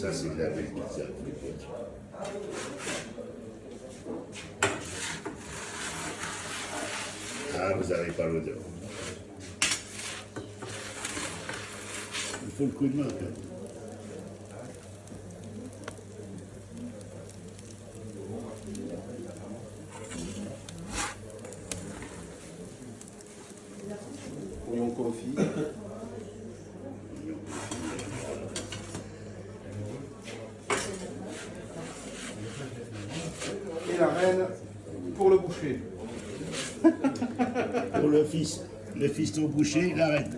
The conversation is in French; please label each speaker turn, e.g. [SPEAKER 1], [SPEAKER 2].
[SPEAKER 1] Ça, c'est de la belle pizza. Ah, vous n'avez pas l'odeur. Il faut le coup de main, quand même.
[SPEAKER 2] Oignon confit. Et la reine pour le boucher.
[SPEAKER 1] Pour le fiston boucher, il arrête.